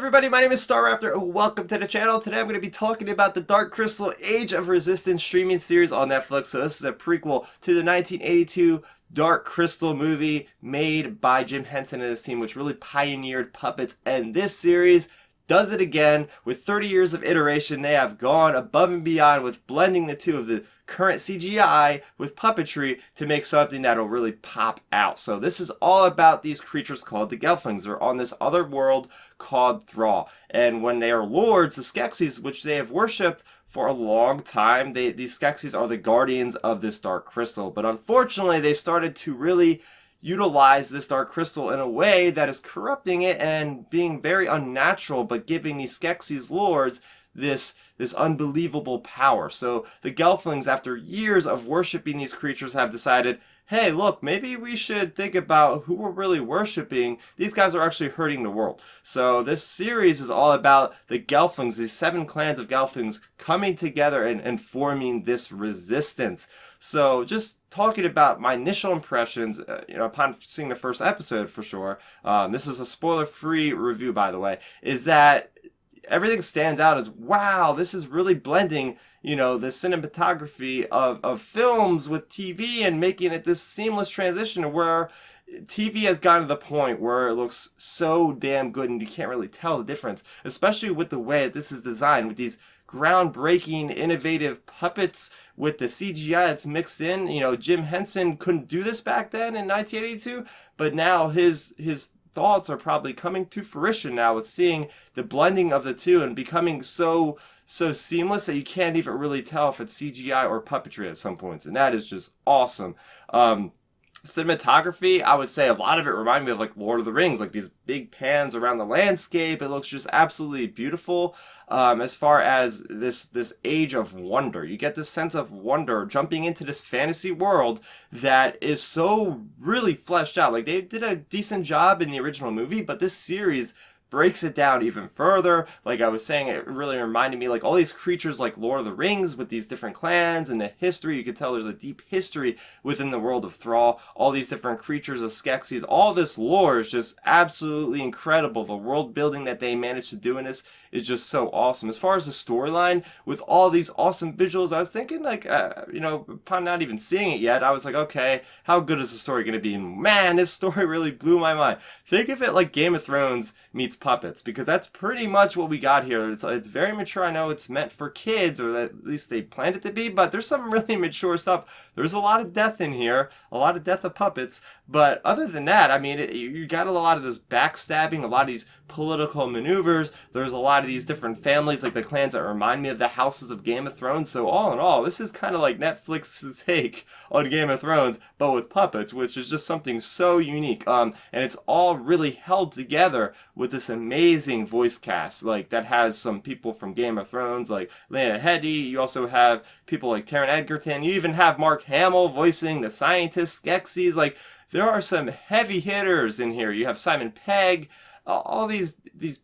everybody, my name is Starrapter and welcome to the channel. Today I'm going to be talking about the Dark Crystal Age of Resistance streaming series on Netflix. So this is a prequel to the 1982 Dark Crystal movie made by Jim Henson and his team, which really pioneered puppets. And this series does it again. With 30 years of iteration, they have gone above and beyond with blending the two of the current CGI with puppetry to make something that'll really pop out. So this is all about these creatures called the Gelflings. They're on this other world called Thrall. And when they are lords, the Skeksis, which they have worshipped for a long time, these Skeksis are the guardians of this Dark Crystal. But unfortunately, they started to really utilize this Dark Crystal in a way that is corrupting it and being very unnatural, but giving these Skeksis lords this unbelievable power. So the Gelflings, after years of worshiping these creatures, have decided, hey, look, maybe we should think about who we're really worshiping. These guys are actually hurting the world. So this series is all about the Gelflings, these 7 clans of Gelflings coming together and forming this resistance. So just talking about my initial impressions, upon seeing the first episode for sure, this is a spoiler-free review, by the way, is that everything stands out as, wow, this is really blending, the cinematography of films with TV and making it this seamless transition to where TV has gotten to the point where it looks so damn good and you can't really tell the difference, especially with the way this is designed, with these groundbreaking, innovative puppets with the CGI that's mixed in. Jim Henson couldn't do this back then in 1982, but now his thoughts are probably coming to fruition now with seeing the blending of the two and becoming so seamless that you can't even really tell if it's CGI or puppetry at some points, and that is just awesome. Cinematography, I would say a lot of it reminded me of like Lord of the Rings, like these big pans around the landscape. It looks just absolutely beautiful. As far as this age of wonder, you get this sense of wonder jumping into this fantasy world that is so really fleshed out. Like, they did a decent job in the original movie, but this series breaks it down even further. Like I was saying, it really reminded me like all these creatures like Lord of the Rings with these different clans and the history. You can tell there's a deep history within the world of Thrall. All these different creatures of Skeksis. All this lore is just absolutely incredible. The world building that they managed to do in this is just so awesome. As far as the storyline, with all these awesome visuals, I was thinking like, upon not even seeing it yet, I was like, okay, how good is the story going to be? And man, this story really blew my mind. Think of it like Game of Thrones meets puppets, because that's pretty much what we got here. It's very mature. I know it's meant for kids, or at least they planned it to be, but there's some really mature stuff. There's a lot of death in here, a lot of death of puppets, but other than that, I mean, you got a lot of this backstabbing, a lot of these political maneuvers. There's a lot of these different families, like the clans that remind me of the houses of Game of Thrones. So all in all, this is kind of like Netflix's take on Game of Thrones, but with puppets, which is just something so unique. And it's all really held together with this amazing voice cast, like that has some people from Game of Thrones, like Lena Headey. You also have people like Taron Egerton. You even have Mark Hamill voicing the scientist Skeksis. Like, there are some heavy hitters in here. You have Simon Pegg. All these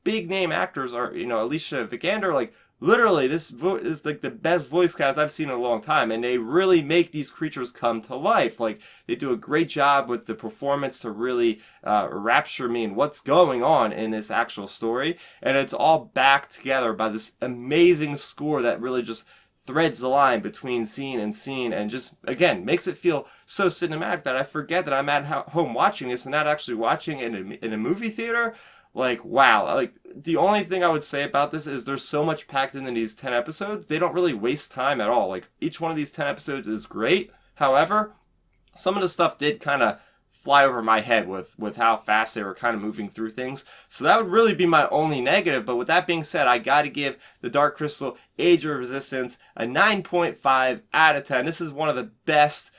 big name actors are, Alicia Vikander. Like, literally, this is like the best voice cast I've seen in a long time, and they really make these creatures come to life. Like, they do a great job with the performance to really rapture me in what's going on in this actual story, and it's all backed together by this amazing score that really just threads the line between scene and just, again, makes it feel so cinematic that I forget that I'm at home watching this and not actually watching it in a movie theater. Like, wow. Like, the only thing I would say about this is there's so much packed into these 10 episodes. They don't really waste time at all. Like, each one of these 10 episodes is great. However, some of the stuff did kind of fly over my head with how fast they were kind of moving through things. So that would really be my only negative. But with that being said, I got to give the Dark Crystal Age of Resistance a 9.5 out of 10. This is one of the best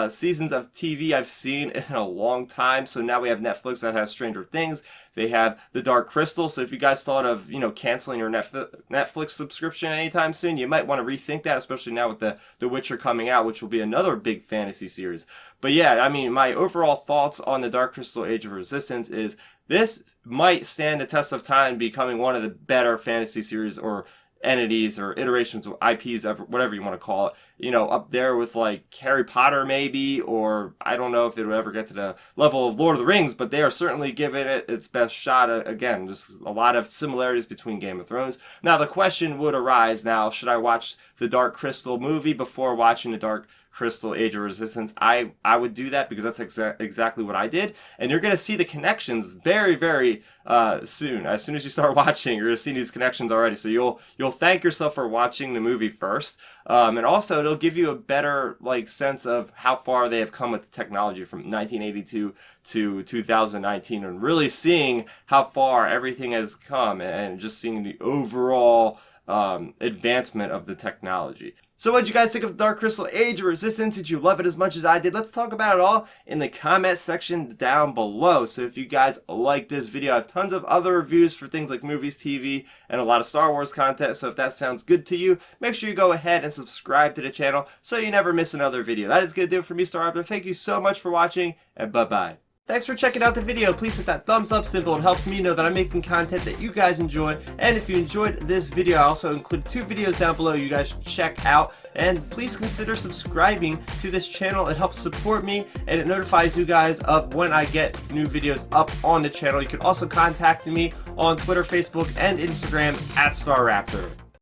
seasons of TV I've seen in a long time. So now we have Netflix that has Stranger Things. They have the Dark Crystal. So if you guys thought of, canceling your Netflix subscription anytime soon, you might want to rethink that, especially now with The Witcher coming out, which will be another big fantasy series. But yeah, I mean, my overall thoughts on the Dark Crystal Age of Resistance is this might stand the test of time becoming one of the better fantasy series, or entities or iterations of IPs, whatever you want to call it, you know, up there with like Harry Potter maybe, or I don't know if it would ever get to the level of Lord of the Rings, but they are certainly giving it its best shot. Again, just a lot of similarities between Game of Thrones. Now the question would arise now, should I watch the Dark Crystal movie before watching the Dark Crystal Age of Resistance? I would do that because that's exactly what I did, and you're going to see the connections very, very soon. As soon as you start watching, you're going to see these connections already, so you'll thank yourself for watching the movie first, and also it'll give you a better like sense of how far they have come with the technology from 1982 to 2019, and really seeing how far everything has come, and just seeing the overall advancement of the technology. So what did you guys think of Dark Crystal Age of Resistance? Did you love it as much as I did? Let's talk about it all in the comment section down below. So if you guys like this video, I have tons of other reviews for things like movies, TV, and a lot of Star Wars content. So if that sounds good to you, make sure you go ahead and subscribe to the channel so you never miss another video. That is going to do it for me, Starrapter. Thank you so much for watching, and bye-bye. Thanks for checking out the video. Please hit that thumbs up symbol. It helps me know that I'm making content that you guys enjoy. And if you enjoyed this video, I also include 2 videos down below you guys should check out. And please consider subscribing to this channel. It helps support me, and it notifies you guys of when I get new videos up on the channel. You can also contact me on Twitter, Facebook, and Instagram at Starrapter.